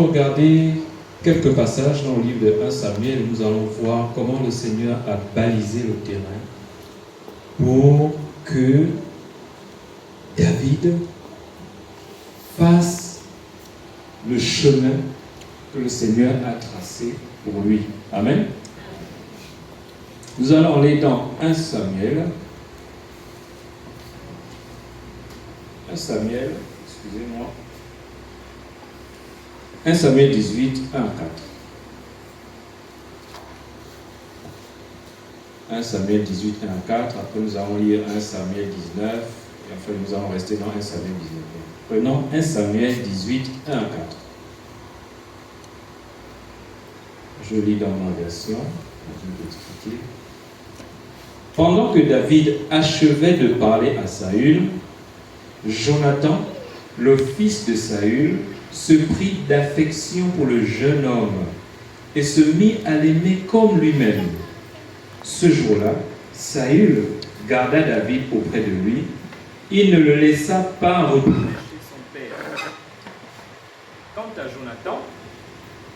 regarder quelques passages dans le livre de 1 Samuel. Nous allons voir comment le Seigneur a balisé le terrain pour que David fasse le chemin que le Seigneur a tracé pour lui. Amen. Nous allons aller dans 1 Samuel. 1 Samuel, excusez-moi. 1 Samuel 18, 1 à 4. 1 Samuel 18, 1 à 4. Après, nous allons lire 1 Samuel 19. Et enfin, nous allons rester dans 1 Samuel 19. Prenons 1 Samuel 18, 1 à 4. Je lis dans ma version. Pendant que David achevait de parler à Saül, Jonathan, le fils de Saül, se prit d'affection pour le jeune homme et se mit à l'aimer comme lui-même. Ce jour-là, Saül garda David auprès de lui. Il ne le laissa pas retourner chez son père. Quant à Jonathan,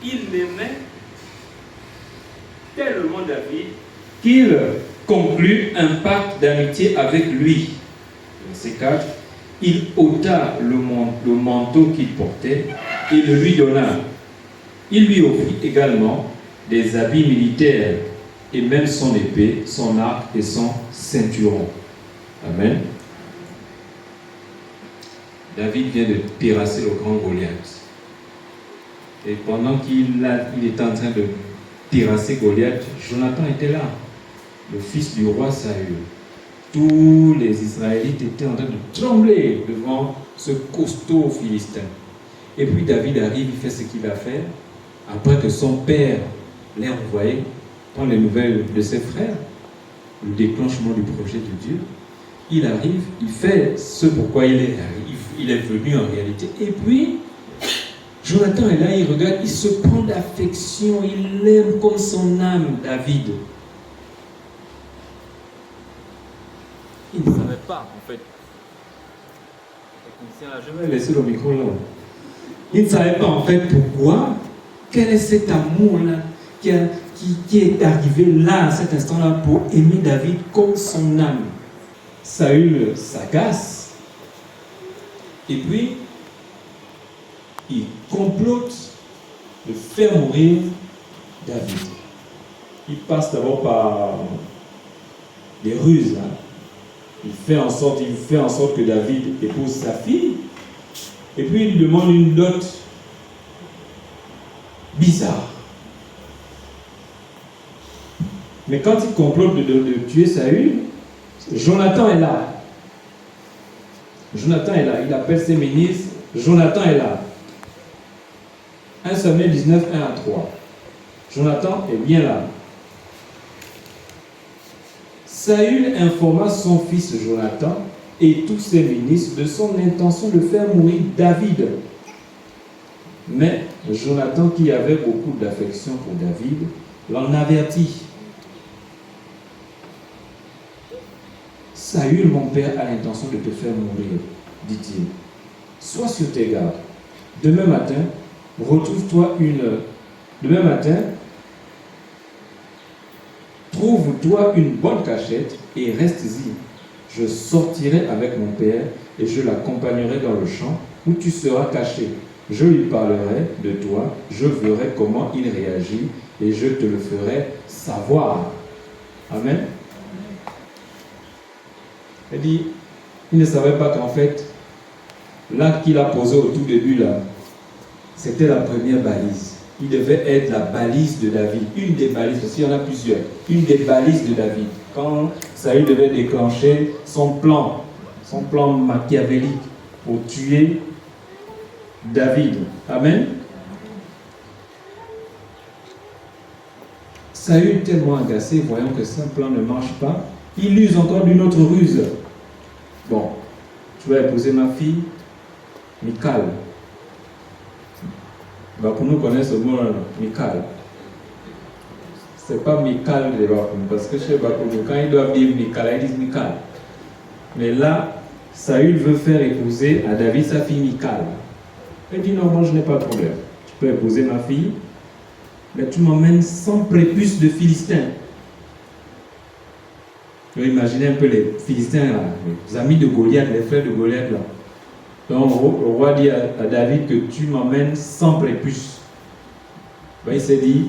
il l'aimait tellement David qu'il conclut un pacte d'amitié avec lui. Verset 4. Il ôta le manteau qu'il portait et le lui donna. Il lui offrit également des habits militaires et même son épée, son arc et son ceinturon. Amen. David vient de terrasser le grand Goliath. Et pendant qu'il était en train de terrasser Goliath, Jonathan était là, le fils du roi Saül. Tous les Israélites étaient en train de trembler devant ce costaud Philistin. Et puis David arrive, il fait ce qu'il va faire. Après que son père l'ait envoyé prendre les nouvelles de ses frères, le déclenchement du projet de Dieu, il arrive, il fait ce pourquoi il est venu en réalité. Et puis, Jonathan est là, il regarde, il se prend d'affection, il l'aime comme son âme, David. Il ne savait pas, en fait. Je vais laisser le micro là. Il ne savait pas, en fait, pourquoi, quel est cet amour-là qui est arrivé là, à cet instant-là, pour aimer David comme son âme. Saül s'agace, et puis, il complote de faire mourir David. Il passe d'abord par des ruses, hein. Il fait en sorte que David épouse sa fille, et puis il lui demande une dot bizarre. Mais quand il complote de tuer Saül, Jonathan est là. Jonathan est là. Il appelle ses ministres. Jonathan est là. 1 Samuel 19, 1 à 3. Jonathan est bien là. Saül informa son fils Jonathan et tous ses ministres de son intention de faire mourir David. Mais Jonathan, qui avait beaucoup d'affection pour David, l'en avertit. Saül, mon père, a l'intention de te faire mourir, dit-il. Sois sur tes gardes. Demain matin, trouve-toi une bonne cachette et reste-y. Je sortirai avec mon père et je l'accompagnerai dans le champ où tu seras caché. Je lui parlerai de toi, je verrai comment il réagit et je te le ferai savoir. Amen. Elle dit, il ne savait pas qu'en fait, l'acte qu'il a posé au tout début là, c'était la première balise. Il devait être la balise de David, une des balises, parce qu'il y en a plusieurs, une des balises de David. Quand Saül devait déclencher son plan machiavélique pour tuer David. Amen. Saül, tellement agacé, voyant que son plan ne marche pas, il use encore d'une autre ruse. Bon, tu vas épouser ma fille, Michal. Pour nous connaître ce mot, Michal. C'est pas Michal de Bakoum, parce que chez Bakoum, quand ils doivent dire Michal, ils disent Michal. Mais là, Saül veut faire épouser à David sa fille Michal. Elle dit non, moi je n'ai pas de problème. Tu peux épouser ma fille, mais tu m'emmènes 100 prépuces de Philistins. Vous imaginez un peu les Philistins, là, les amis de Goliath, les frères de Goliath. Là. Donc le roi dit à David que tu m'emmènes 100 prépuces. Ben, il s'est dit,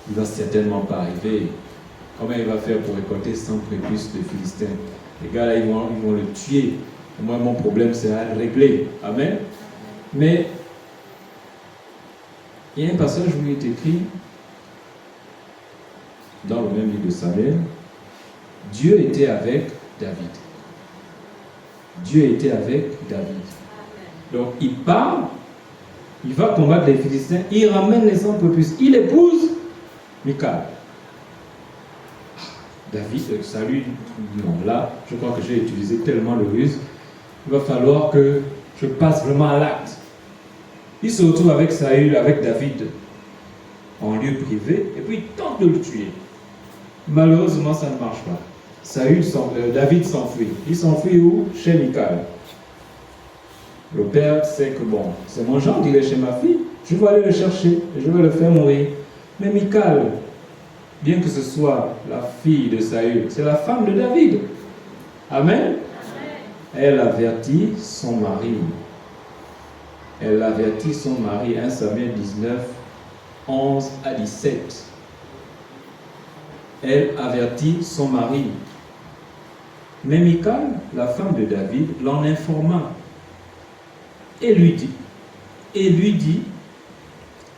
il ne va certainement pas arriver. Comment il va faire pour récolter 100 prépuces de Philistins? Les gars là, ils vont le tuer. Moi, mon problème sera réglé. Amen. Mais il y a un passage où il est écrit, dans le même livre de Samuel, Dieu était avec David. Dieu était avec David. Donc il part, il va combattre les Philistins, il ramène les 100 prépuces, il épouse Michal. David, salut, non, là, je crois que j'ai utilisé tellement de ruse, il va falloir que je passe vraiment à l'acte. Il se retrouve avec Saül, avec David, en lieu privé, et puis il tente de le tuer. Malheureusement, ça ne marche pas. David s'enfuit. Il s'enfuit où? Chez Michal. Le père sait que bon, c'est mon genre, il est chez ma fille, je vais aller le chercher, et je vais le faire mourir. Mais Michal, bien que ce soit la fille de Saül, c'est la femme de David. Amen. Elle avertit son mari. Elle avertit son mari, 1 Samuel 19, 11 à 17. Elle avertit son mari. Mais Michal, la femme de David, l'en informa et lui dit,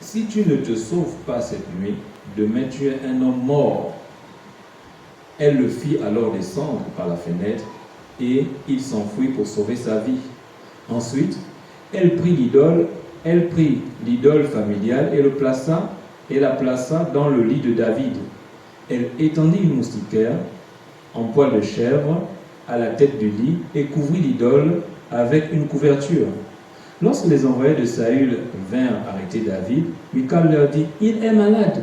si tu ne te sauves pas cette nuit, demain tu es un homme mort. Elle le fit alors descendre par la fenêtre et il s'enfuit pour sauver sa vie. Ensuite, elle prit l'idole familiale et la plaça dans le lit de David. Elle étendit une moustiquaire en poil de chèvre à la tête du lit et couvrit l'idole avec une couverture. Lorsque les envoyés de Saül vinrent arrêter David, Michal leur dit, il est malade.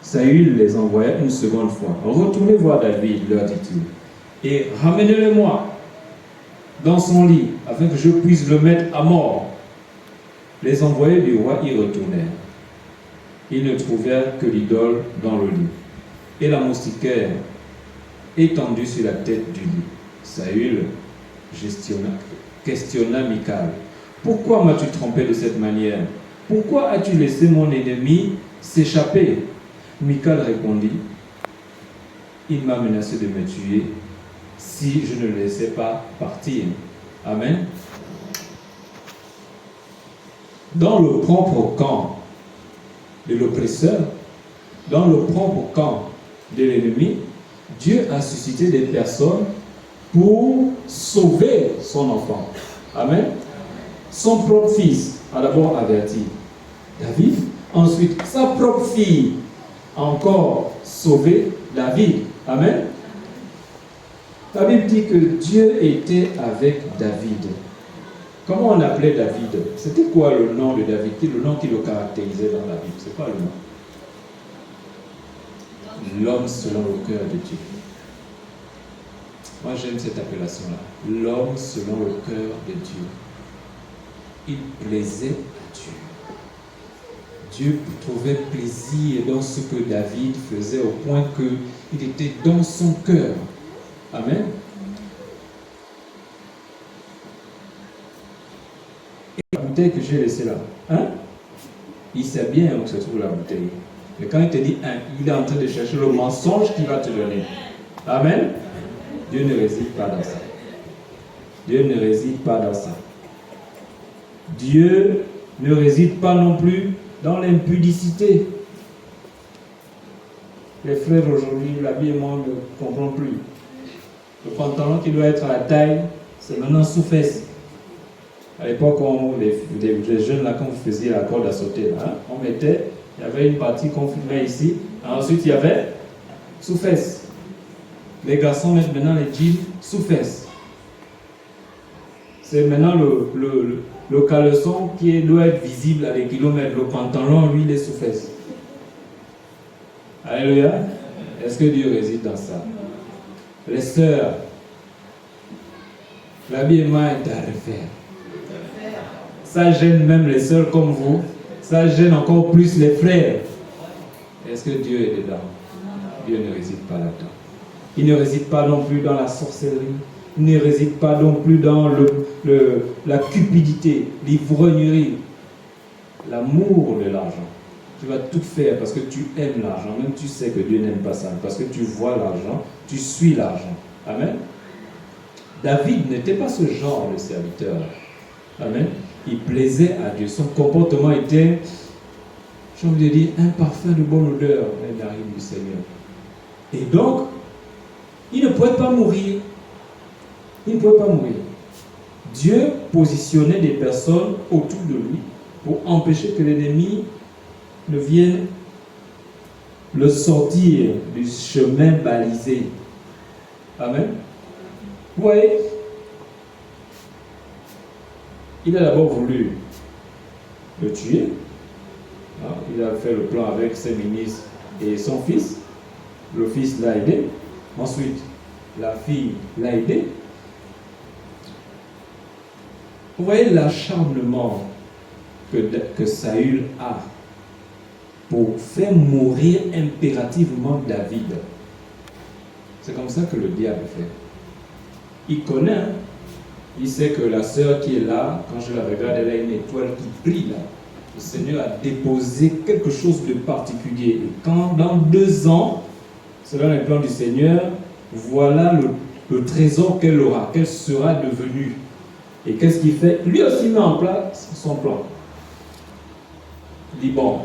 Saül les envoya une seconde fois. Retournez voir David, leur dit-il, et ramenez-le-moi dans son lit, afin que je puisse le mettre à mort. Les envoyés du roi y retournèrent. Ils ne trouvèrent que l'idole dans le lit, et la moustiquaire étendue sur la tête du lit. Saül questionna Michal. Pourquoi m'as-tu trompé de cette manière? Pourquoi as-tu laissé mon ennemi s'échapper? Michal répondit, il m'a menacé de me tuer si je ne le laissais pas partir. Amen. Dans le propre camp de l'oppresseur, dans le propre camp de l'ennemi, Dieu a suscité des personnes pour sauver son enfant. Amen. Son propre fils a d'abord averti David, ensuite sa propre fille a encore sauvé David. Amen. La Bible dit que Dieu était avec David. Comment on appelait David? C'était quoi le nom de David? Le nom qui le caractérisait dans la Bible? C'est quoi le nom? L'homme selon le cœur de Dieu. Moi j'aime cette appellation-là. L'homme selon le cœur de Dieu. Il plaisait à Dieu. Dieu trouvait plaisir dans ce que David faisait au point qu'il était dans son cœur. Amen. Et la bouteille que j'ai laissée là, hein? Il sait bien où se trouve la bouteille. Mais quand il te dit il est en train de chercher le mensonge qu'il va te donner. Amen. Dieu ne réside pas dans ça. Dieu ne réside pas dans ça. Dieu ne réside pas non plus dans l'impudicité. Les frères aujourd'hui, l'habillement ne comprend plus. Le pantalon qui doit être à la taille, c'est maintenant sous-fesse. À l'époque, les jeunes là, quand vous faisiez la corde à sauter, là, on mettait, il y avait une partie qu'on met ici, ensuite il y avait sous-fesse. Les garçons mettent maintenant les jeans sous-fesse. C'est maintenant le caleçon qui doit être visible à des kilomètres. Le pantalon, lui, il est sous-fesse. Alléluia. Est-ce que Dieu réside dans ça? Les sœurs, l'habillement est à refaire. Ça gêne même les sœurs comme vous. Ça gêne encore plus les frères. Est-ce que Dieu est dedans? Dieu ne réside pas là-dedans. Il ne réside pas non plus dans la sorcellerie. Il ne réside pas non plus dans la cupidité, l'ivrognerie, l'amour de l'argent. Tu vas tout faire parce que tu aimes l'argent. Même tu sais que Dieu n'aime pas ça. Parce que tu vois l'argent, tu suis l'argent. Amen. David n'était pas ce genre de serviteur. Amen. Il plaisait à Dieu. Son comportement était, j'ai envie de dire, un parfum de bonne odeur dans les narines du Seigneur. Et donc, il ne pouvait pas mourir. Il ne pouvait pas mourir. Dieu positionnait des personnes autour de lui pour empêcher que l'ennemi ne vienne le sortir du chemin balisé. Amen. Vous voyez, il a d'abord voulu le tuer. Il a fait le plan avec ses ministres et son fils. Le fils l'a aidé. Ensuite, la fille l'a aidé. Vous voyez l'acharnement que Saül a pour faire mourir impérativement David. C'est comme ça que le diable fait. Il connaît, hein? Il sait que la sœur qui est là, quand je la regarde, elle a une étoile qui brille là. Le Seigneur a déposé quelque chose de particulier. Et quand dans 2 ans, selon les plans du Seigneur, voilà le trésor qu'elle aura, qu'elle sera devenue. Et qu'est-ce qu'il fait? Lui aussi met en place son plan. Il dit, bon,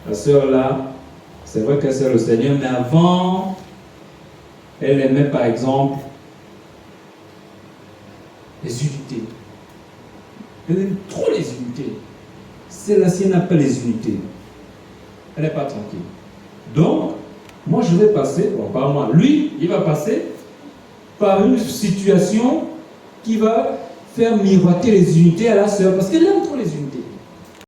la sœur là, c'est vrai qu'elle sert le Seigneur, mais avant, elle aimait par exemple les unités. Elle aime trop les unités. Celle-ci n'a pas les unités. Elle n'est pas tranquille. Donc, moi je vais passer, bon, pas moi, lui, il va passer par une situation qui va faire miroiter les unités à la sœur, parce qu'elle aime trop les unités.